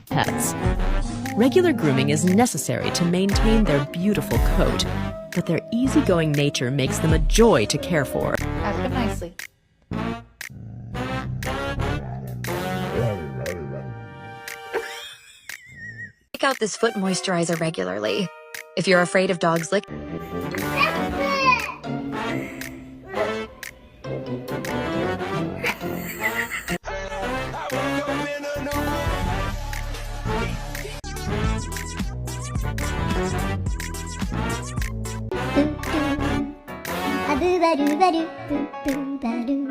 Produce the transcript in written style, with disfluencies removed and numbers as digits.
Pets. Regular grooming is necessary to maintain their beautiful coat, but their easygoing nature makes them a joy to care for. Ask him nicely. Take out this foot moisturizer regularly. If you're afraid of dogs lick. Ba-do-ba-do-ba-do, boo-boo-ba-do.